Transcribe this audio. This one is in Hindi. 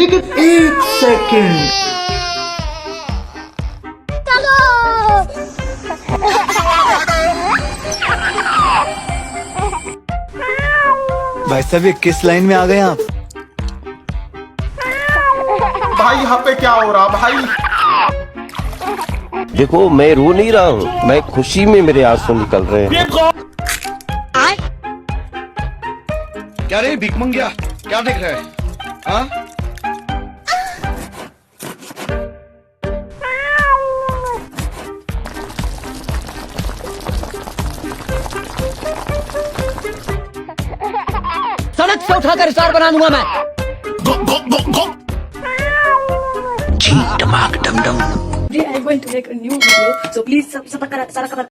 लेकिन एक सेकंड, भाई साहब ये किस लाइन में आ गए आप? भाई यहाँ पे क्या हो रहा भाई? देखो मैं रो नहीं रहा हूँ, मैं खुशी में मेरे आंसू निकल रहे हैं। क्या रे भिख मंगिया, क्या देख रहा है? हाँ? सड़क से उठाकर स्टार बना दूंगा मैं। I'm going to make a new video, so please subscribe.